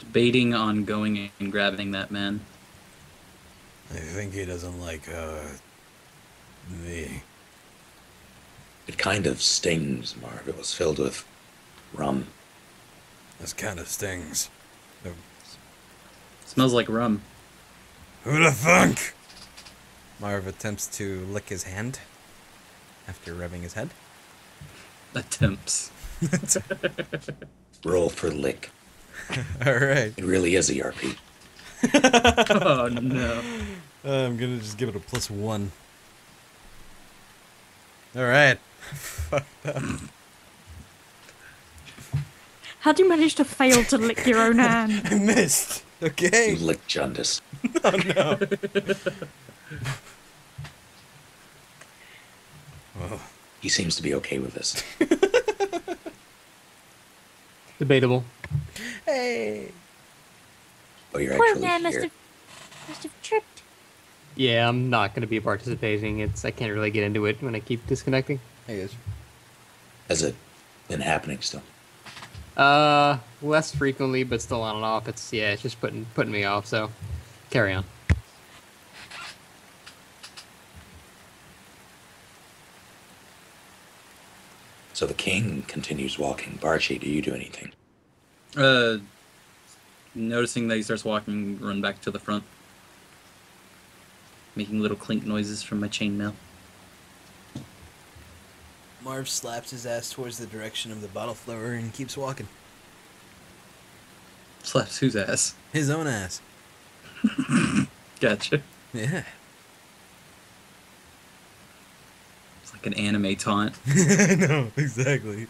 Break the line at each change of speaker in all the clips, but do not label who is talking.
Debating on going and grabbing that man.
I think he doesn't like, me.
It kind of stings, Marv. It was filled with rum.
This kind of stings.
Smells like rum.
Who'da thunk? Marv attempts to lick his hand after rubbing his head.
Attempts.
Roll for lick.
Alright.
It really is ERP.
Oh no.
I'm gonna just give it a +1. Alright.
How'd you manage to fail to lick your own hand?
I missed. Okay.
You lick jaundice.
Oh no. Well,
He seems to be okay with this.
Debatable.
hey.
Oh, you're
Poor
actually
man
here.
must have tripped.
Yeah, I'm not going to be participating. I can't really get into it when I keep disconnecting.
Hey guys.
Has it been happening still?
Less frequently, but still on and off. It's just putting me off. So, carry on.
So the king continues walking. Barchi, do you do anything?
Noticing that he starts walking, run back to the front. Making little clink noises from my chainmail.
Marv slaps his ass towards the direction of the bottle thrower and keeps walking.
Slaps whose ass?
His own ass.
Gotcha.
Yeah.
It's like an anime taunt.
I know, exactly.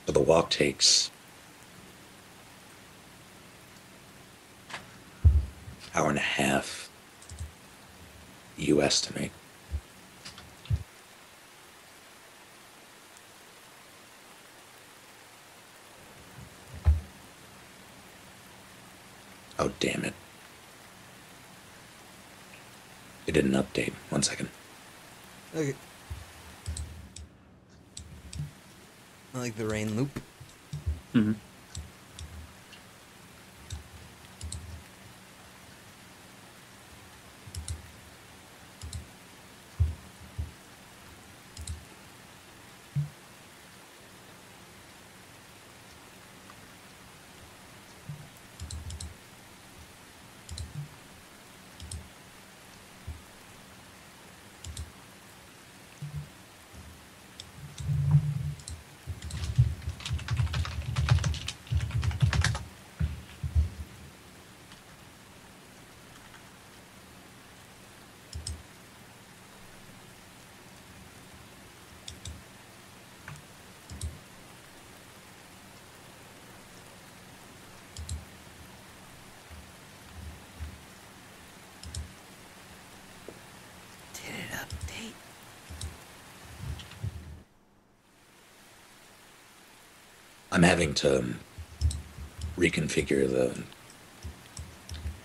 So the walk takes hour and a half, you estimate. Oh, damn it. It didn't update. 1 second.
Okay. I like the rain loop.
Mm-hmm.
Did it update?
I'm having to reconfigure the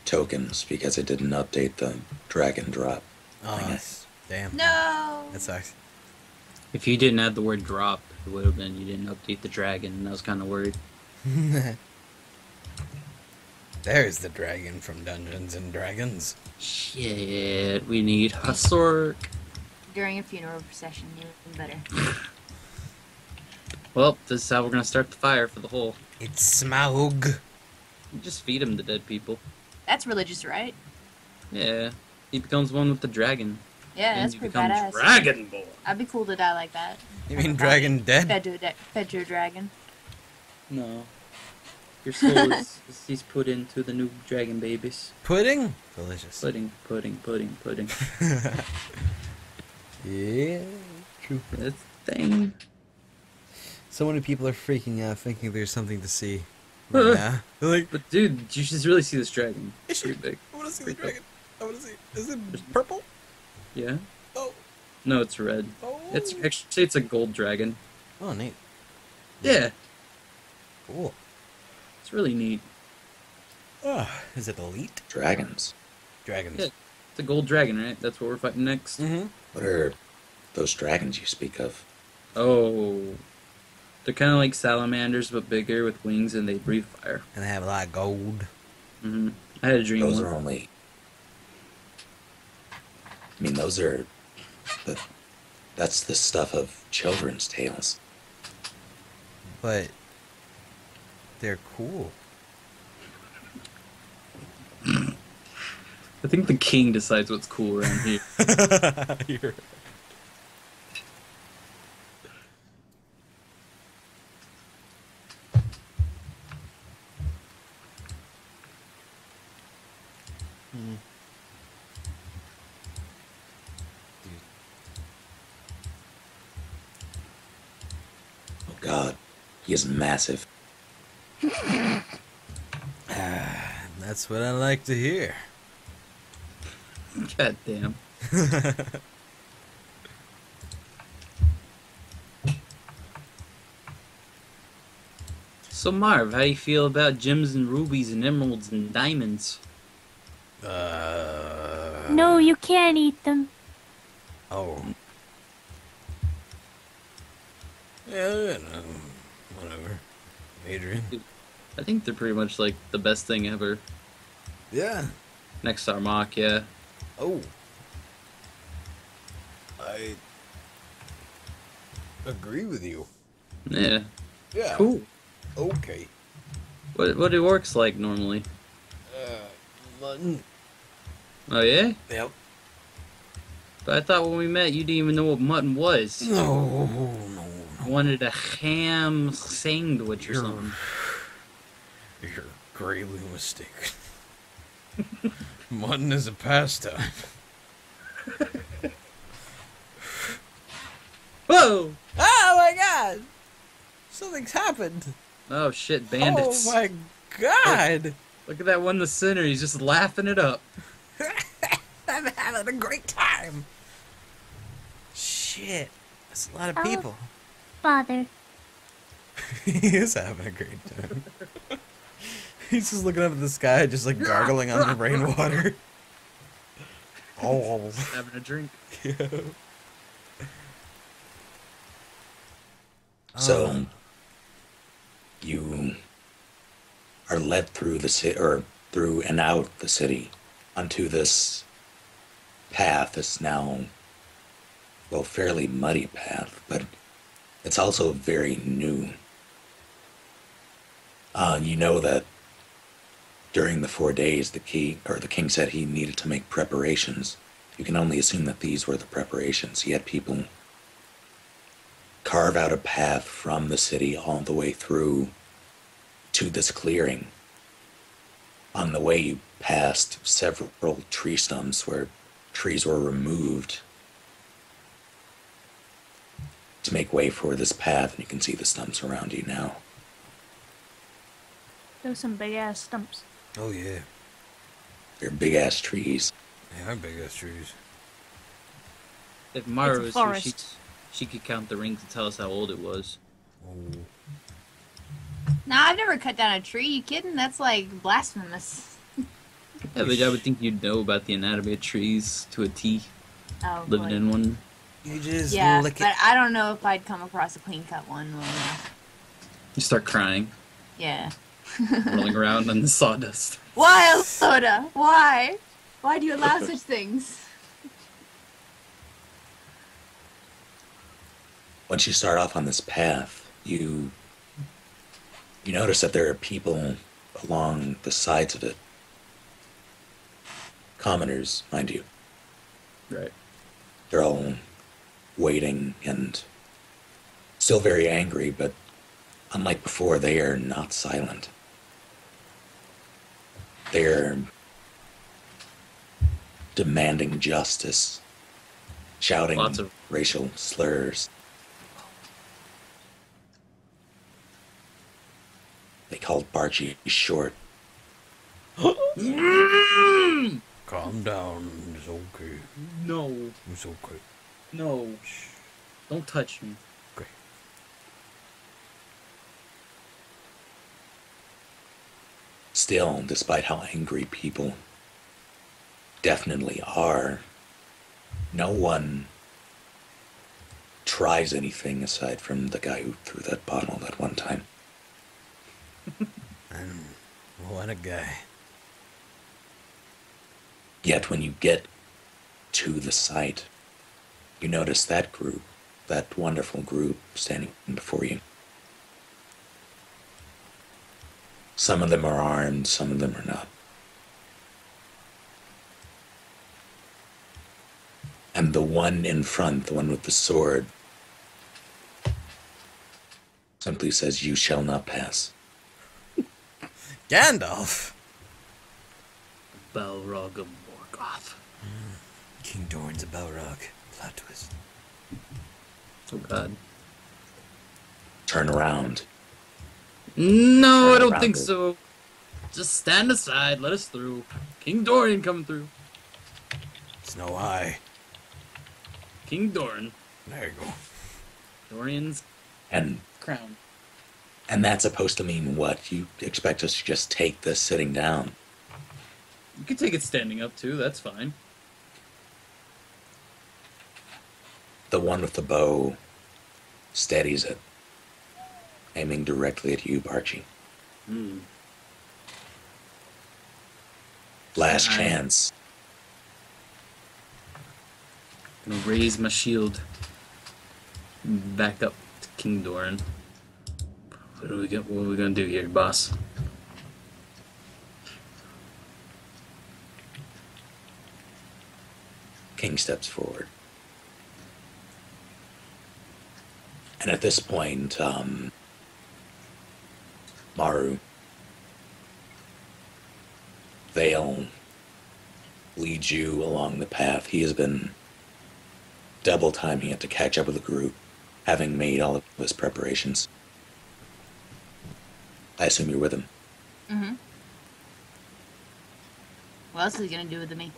tokens because it didn't update the drag and drop.
Oh,
thing.
damn.
No.
That sucks.
If you didn't add the word drop, it would have been you didn't update the dragon, and I was kind of worried.
There's the dragon from Dungeons and Dragons.
Shit, we need Hasork.
During a funeral procession, even better.
Well, this is how we're gonna start the fire for the whole.
It's Smaug.
You just feed him to dead people.
That's religious, right?
Yeah, he becomes one with the dragon.
Yeah,
And
that's
you
pretty
become
badass.
Dragon Boy.
I'd be cool to die like that.
You mean dragon dead?
Fed to a dragon.
No, your soul is put into the new dragon babies.
Pudding? Delicious.
Pudding, pudding, pudding, pudding.
Yeah, true.
That's the thing.
So many people are freaking out thinking there's something to see. Right now. They're like,
But dude, you should really see this dragon.
I should-
Pretty big.
I want to see the dragon. I want to see. Is it purple?
Yeah.
Oh.
No, it's red.
Oh.
It's a gold dragon.
Oh, neat.
Yeah,
Cool.
it's really neat.
Oh, is it elite?
Dragons.
Dragons.
Yeah. It's a gold dragon, right? That's what we're fighting next.
Mm-hmm.
What are those dragons you speak of?
Oh, They're kind of like salamanders, but bigger with wings, and they breathe fire.
And they have a lot of gold.
Hmm. I had a dream
Those
once.
are only. I mean, those are. The, that's the stuff of children's tales.
But they're cool.
I think the king decides what's cool around here.
You're... Hmm.
Oh God, he is massive.
That's what I like to hear.
God damn. So Marv, how you feel about gems and rubies and emeralds and diamonds?
No, you can't eat them.
Oh. Yeah, no, whatever. Adrian.
I think they're pretty much like the best thing ever.
Yeah.
Next to our mock, yeah.
Oh. I agree with you.
Yeah.
Yeah.
Cool.
Okay.
What do orcs like normally?
Mutton.
Oh yeah?
Yep.
But I thought when we met you didn't even know what mutton was.
No.
You wanted a ham sandwich or
You're-
something.
You're gravely mistaken. Mutton is a pastime.
Whoa!
Oh my god! Something's happened.
Oh shit, bandits.
Oh my god!
Look at that one in the center, he's just laughing it up.
I'm having a great time. Shit. That's a lot of people.
Father.
He is having a great time. He's just looking up at the sky, just like gargling on the rainwater. Oh.
Having a drink.
Yeah.
So you are led through the city, or through and out the city, onto this path. That's now, well, fairly muddy path, but it's also very new. You know that during the 4 days, the king said he needed to make preparations. You can only assume that these were the preparations. He had people carve out a path from the city all the way through to this clearing. On the way, you passed several tree stumps where trees were removed to make way for this path, and you can see the stumps around you now.
Those some big ass stumps.
Oh yeah.
They're big ass trees.
Yeah, big ass trees.
If Mara
It's a
was here,
forest.
she could count the rings and tell us how old it was.
Oh.
Nah, I've never cut down a tree. You kidding? That's like blasphemous.
Yeah, but I would think you'd know about the anatomy of trees to a T,
Oh,
living
boy.
in one.
You just
Yeah,
lick
but
it.
I don't know if I'd come across a clean cut one. Well, yeah.
You start crying,
Yeah.
rolling around in the sawdust.
Why, Soda? Why? Why do you allow such things?
Once you start off on this path, you notice that there are people along the sides of it. Commoners, mind you.
Right.
They're all waiting and still very angry, but unlike before, they are not silent. They're demanding justice, shouting
Lots of-
racial slurs. They called Barchi short.
Calm down. It's okay.
No,
It's okay.
no. Don't touch me.
Okay.
Still, despite how angry people definitely are, no one tries anything aside from the guy who threw that bottle that one time.
And what a guy.
Yet when you get to the site, you notice that group, that wonderful group standing before you. Some of them are armed, some of them are not. And the one in front, the one with the sword, simply says, "You shall not pass."
Gandalf!
Balrog of Morgoth.
King Doran's a Balrog. Plot twist.
Oh god.
Turn around.
No, I don't
around
think
it.
so. Just stand aside, let us through. King Dorian coming through.
It's no eye.
King Doran.
There you go.
Dorian's
And
crown.
that's supposed to mean what? You expect us to just take this sitting down?
You can take it standing up too, that's fine.
The one with the bow steadies it, aiming directly at you, Barchi. Last
Aye.
chance.
I'm gonna raise my shield. Back up to King Doran. What are we gonna do here, boss?
King steps forward. And at this point, Maru, Vale leads you along the path. He has been double timing it to catch up with the group, having made all of his preparations. I assume you're with him.
Mm-hmm. What else is he gonna do with me?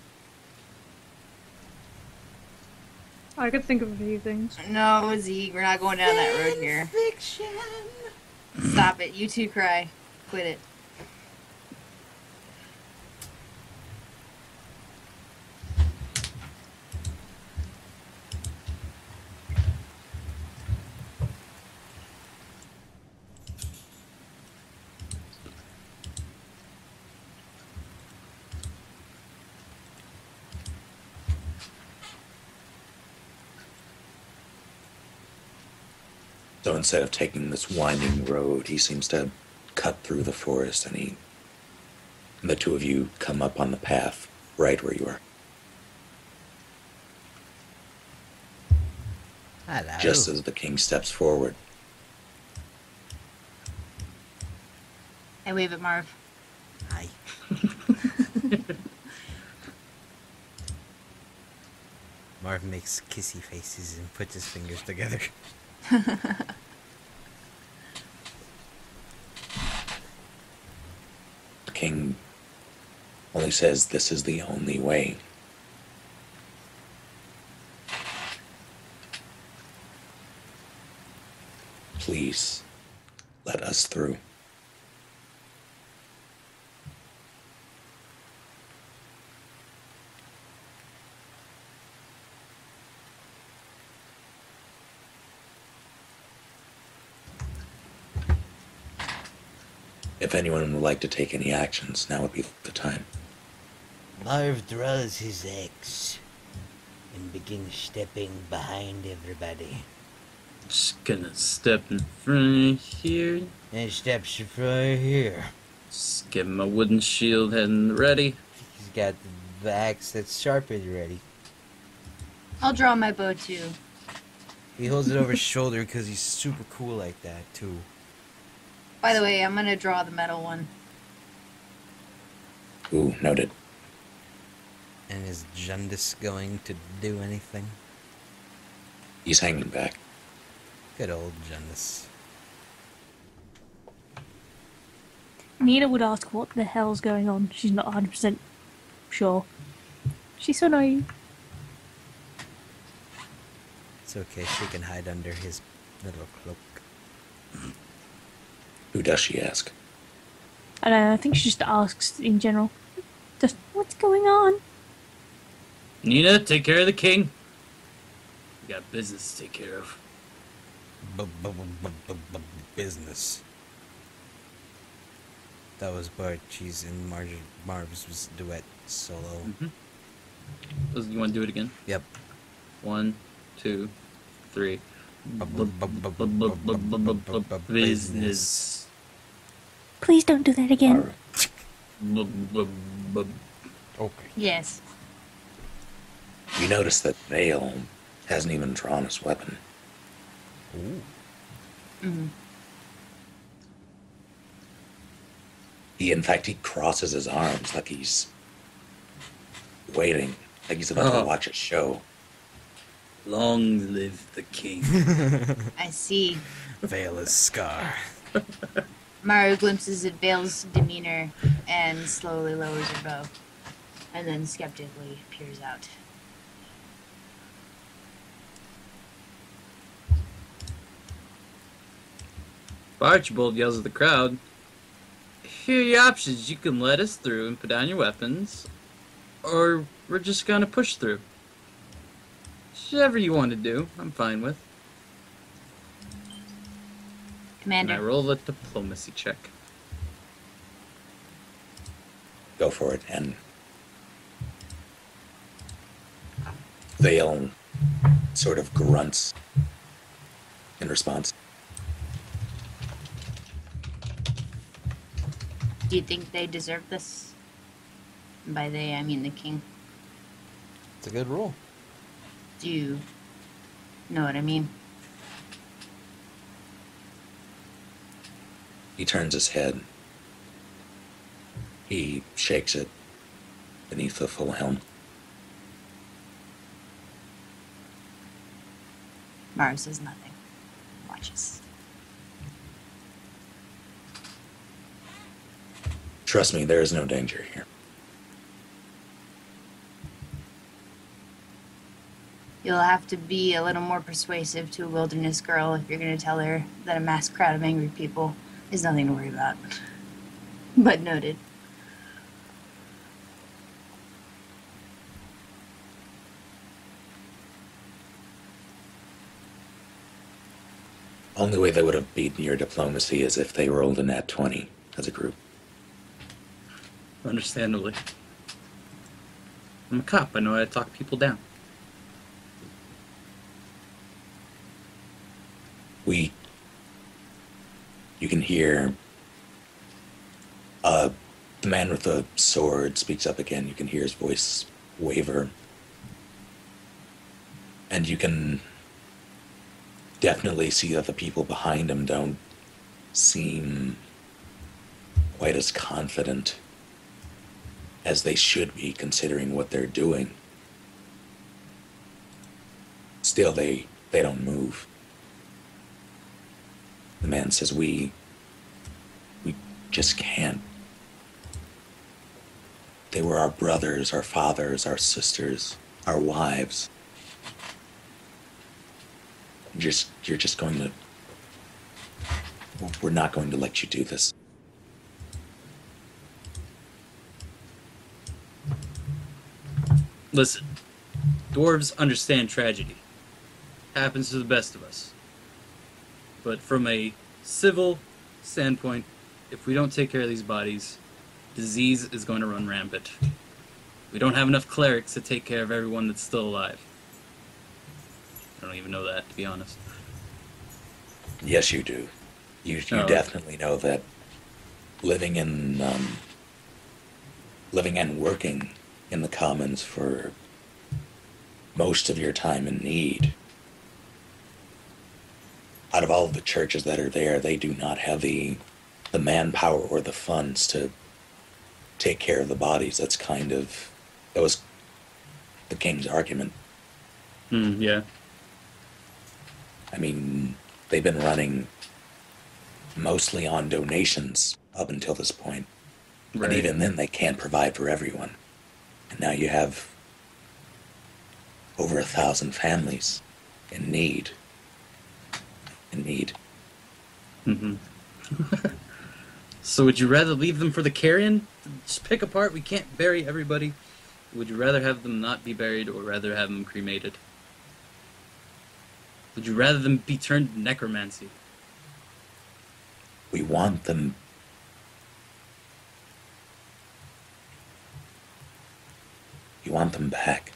I could think of a few things.
No, Zeke, we're not going down that road here.
Fiction.
Stop it. You two cry. Quit it.
So instead of taking this winding road, he seems to cut through the forest, and the two of you come up on the path right where you are.
Hello.
Just as the king steps forward.
I wave at Marv.
Hi. Marv makes kissy faces and puts his fingers together.
The king only says, "This is the only way." Please, let us through. If anyone would like to take any actions, now would be the time.
Marv draws his axe and begins stepping behind everybody.
Just gonna step in front here.
And steps right here.
Just get my wooden shield heading ready.
He's got the axe that's sharpened ready.
I'll draw my bow too.
He holds it over his shoulder because he's super cool like that, too.
By the way, I'm gonna draw the metal one.
Ooh, noted.
And is Jundis going to do anything?
He's hanging back.
Good old Jundis.
Nina would ask what the hell's going on. She's not 100% sure. She's so naive.
It's okay, she can hide under his little cloak.
Who does she ask?
I don't know, I think she just asks in general. Just, what's going on?
Nina, take care of the king. We got business to take care of.
business. That was Barchi's and Marv's duet solo.
You want to do it again?
Yep.
1, 2, 3.
Business.
Business.
Please don't do that again.
Okay.
Yes.
You notice that Vale hasn't even drawn his weapon.
Ooh.
In fact, he crosses his arms like he's waiting, like he's about to watch a show.
Long live the king.
I see.
Vale is Scar.
Maru glimpses at Vale's demeanor and slowly lowers her bow, and then skeptically peers out.
Archibald yells at the crowd, "Here are your options. You can let us through and put down your weapons, or we're just gonna push through. Whichever you want to do, I'm fine with." And I
Commander,
roll a diplomacy check.
Go for it. And Vale sort of grunts in response.
do you think they deserve this? And by they, I mean the king.
It's a good rule.
Do you know what I mean?
He turns his head. He shakes it beneath the full helm.
Maru says nothing. Watches.
Trust me, there is no danger here.
You'll have to be a little more persuasive to a wilderness girl if you're going to tell her that a mass crowd of angry people is nothing to worry about. But noted.
Only way they would have beaten your diplomacy is if they rolled a nat 20 as a group.
Understandably. I'm a cop. I know how to talk people down.
You can hear the man with the sword speaks up again. You can hear his voice waver. And you can definitely see that the people behind him don't seem quite as confident as they should be, considering what they're doing. Still, they don't move. The man says, we just can't. They were our brothers, our fathers, our sisters, our wives. You're just going to... We're not going to let you do this.
Listen, dwarves understand tragedy. Happens to the best of us. But from a civil standpoint, if we don't take care of these bodies, disease is going to run rampant. We don't have enough clerics to take care of everyone that's still alive. I don't even know that, to be honest.
Yes, you do. You definitely know that living and working in the commons for most of your time in need. Out of all of the churches that are there, they do not have the manpower or the funds to take care of the bodies. That was the king's argument.
Yeah.
I mean, they've been running mostly on donations up until this point.
Right.
And even then, they can't provide for everyone. And now you have over 1,000 families in need.
Mm-hmm. So would you rather leave them for the carrion? Just pick apart. We can't bury everybody. Would you rather have them not be buried or rather have them cremated? Would you rather them be turned to necromancy?
We want them. You want them back.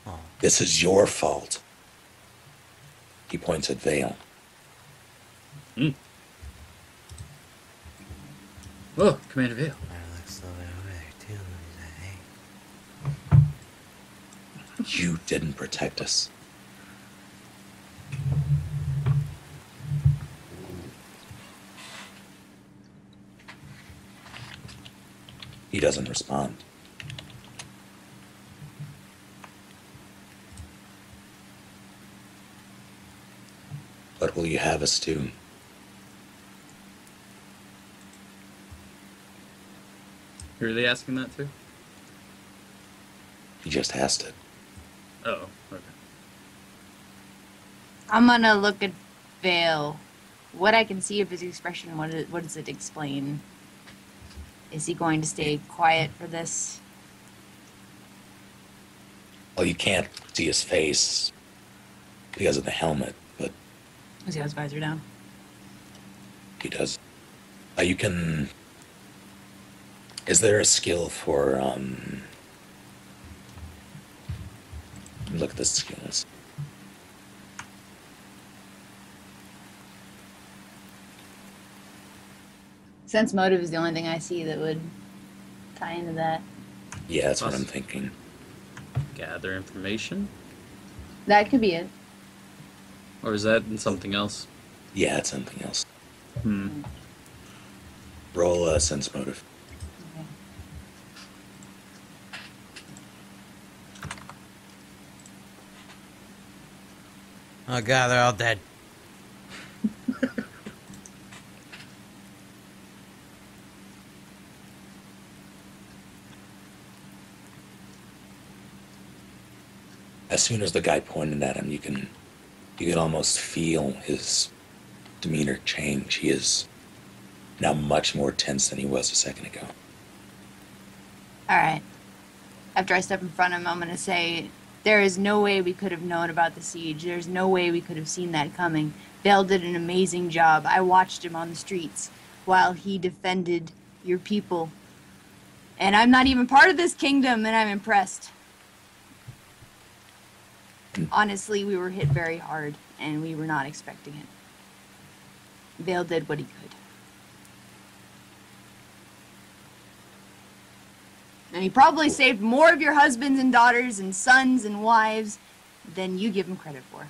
Oh.
This is your fault. He points at Vale.
Oh, Commander Vale.
You didn't protect us. He doesn't respond. What will you have us do?
You're really asking that too?
He just asked it.
Oh, okay.
I'm gonna look at Vale. What I can see of his expression, what does it explain? Is he going to stay quiet for this?
Well, you can't see his face because of the helmet, but
Does he have his visor down?
he does. You can. Is there a skill for look at the skills.
Sense motive is the only thing I see that would tie into that.
Yeah, that's what I'm
Awesome.
thinking.
Gather information?
That could be it.
Or is that in something else?
Yeah, it's something else.
Hmm.
Roll a sense motive.
Okay.
Oh god, they're all dead.
As soon as the guy pointed at him, you can almost feel his demeanor change. He is now much more tense than he was a second ago.
Alright. After I step in front of him, I'm gonna say, there is no way we could have known about the siege. There's no way we could have seen that coming. Vale did an amazing job. I watched him on the streets while he defended your people. And I'm not even part of this kingdom, and I'm impressed. Honestly, we were hit very hard, and we were not expecting it. Vale did what he could. And he probably saved more of your husbands and daughters and sons and wives than you give him credit for.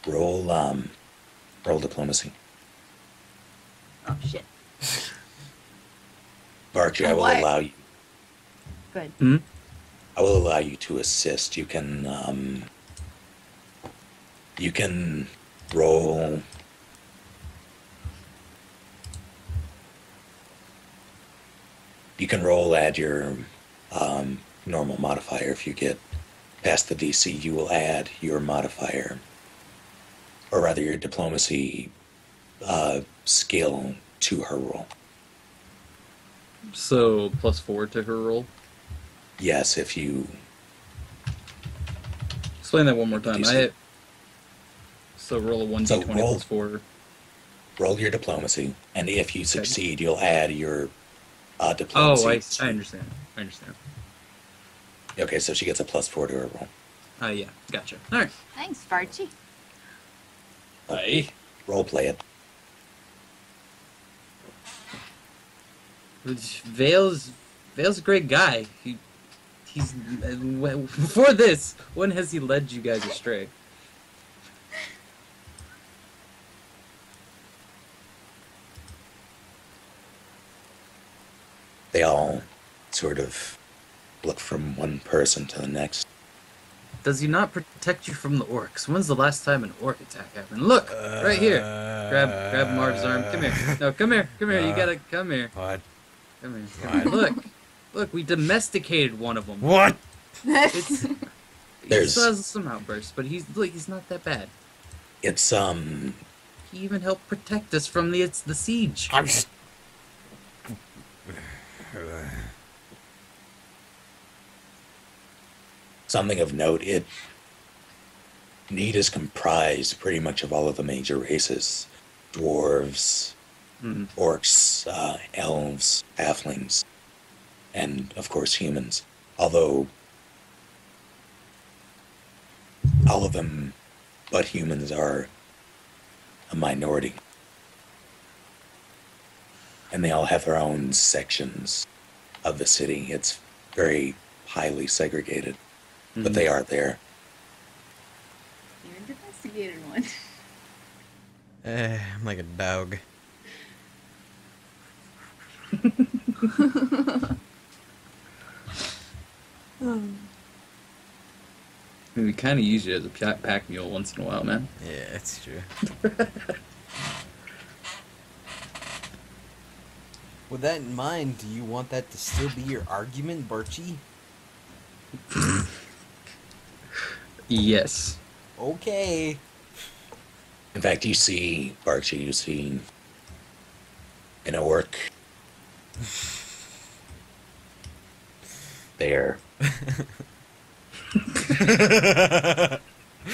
Roll diplomacy.
Oh, shit.
Archie, I will
Why?
allow you.
Good.
Hmm?
I will allow you to assist. You can roll. You can roll, add your normal modifier. If you get past the DC, you will add your modifier, or rather your diplomacy skill to her roll.
So, +4 to her roll?
Yes, if you
Explain that one more time.
DC.
So roll a 1d20
So roll-
+4.
roll your diplomacy, and if you succeed, you'll add your
Oh,
diplomacy.
I understand. I understand.
Okay, so she gets a +4 to her roll.
Yeah, gotcha. Alright.
Thanks, Farchi.
Aye.
Role play it.
Vale's a great guy. He's before this, when has he led you guys astray?
They all sort of look from one person to the next.
Does he not protect you from the orcs? When's the last time an orc attack happened? Look, right here. Grab Marv's arm. Come here. No, come here. Come here. You gotta come here.
What?
Come here. Look. We domesticated one of them.
What?
It's, he
There's-
still has some outbursts, but he's not that bad.
It's
He even helped protect us from the siege.
I'm just...
Something of note, Need is comprised pretty much of all of the major races. Dwarves, orcs, elves, halflings, and of course humans. Although all of them but humans are a minority. And they all have their own sections of the city. It's very highly segregated, but they are there.
You're a domesticated one.
I'm like a dog.
I mean, we kind of use you as a pack mule once in a while, man.
Yeah, it's true. With that in mind, do you want that to still be your argument, Barchi?
Yes.
Okay.
In fact, you see an orc there.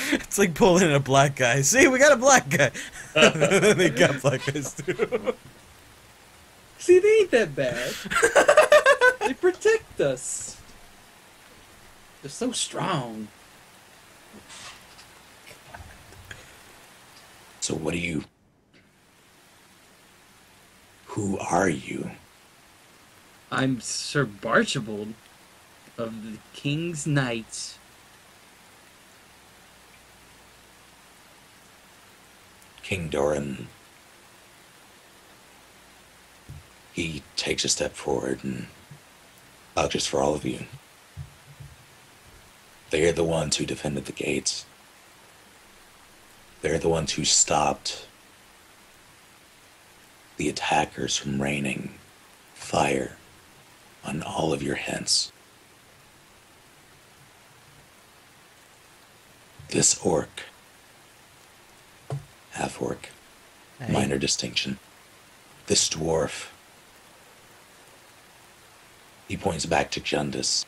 It's like pulling in a black guy. See, we got a black guy. They got black guys too.
See, they ain't that bad. They protect us. They're so strong.
So who are you?
I'm Sir Barchibald of the King's Knights.
King Doran. He takes a step forward and vouches for all of you. They are the ones who defended the gates. They're the ones who stopped the attackers from raining fire on all of your heads. This orc, half-orc, minor distinction. This dwarf, he points back to Jundus.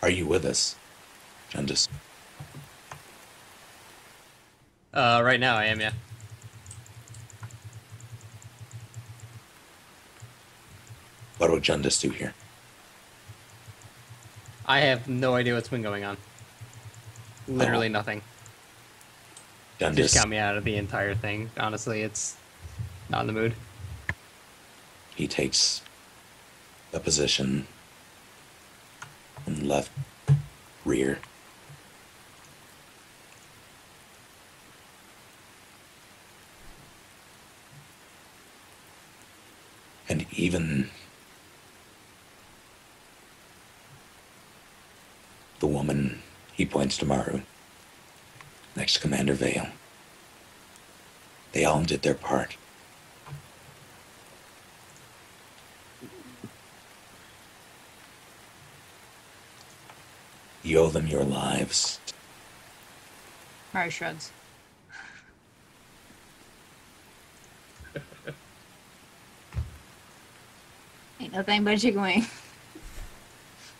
Are you with us, Jundus?
Right now I am, yeah.
What would Jundus do here?
I have no idea what's been going on. Literally nothing. Just
Jundus,
count me out of the entire thing. Honestly, it's not in the mood.
he takes a position on the left rear. And even the woman, he points to Maru, next to Commander Vale. They all did their part. You owe them your lives.
Mara shrugs. Ain't nothing but a chicken wing.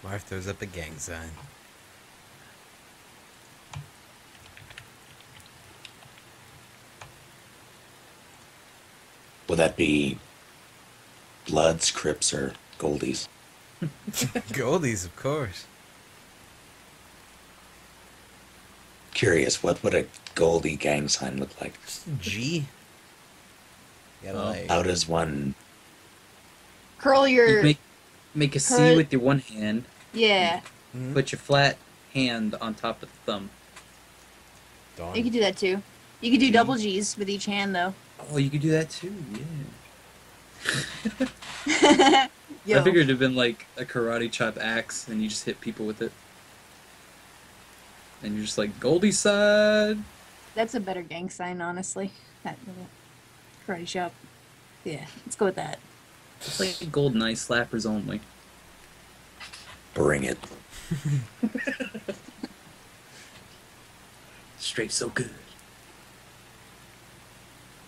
Marth throws up a gang sign.
Will that be Bloods, Crips, or Goldies?
Goldies, of course.
Curious, what would a Goldie gang sign look like?
G. You gotta, like,
How does one...
Curl your...
You make a C
Curl-
with your one hand.
Yeah.
Put your flat hand on top of the thumb.
Dawn.
You could do that too. You could do double G's with each hand though.
Oh, you could do that too, yeah.
Yo.
I figured it'd have been like a karate chop axe, and you just hit people with it. And you're just like, Goldie side!
That's a better gang sign, honestly. That little karate shop. Yeah, let's go with that.
It's like golden eye slappers only.
Bring it.
Straight so good.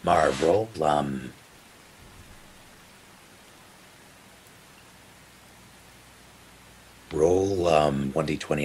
Marv, roll 1d20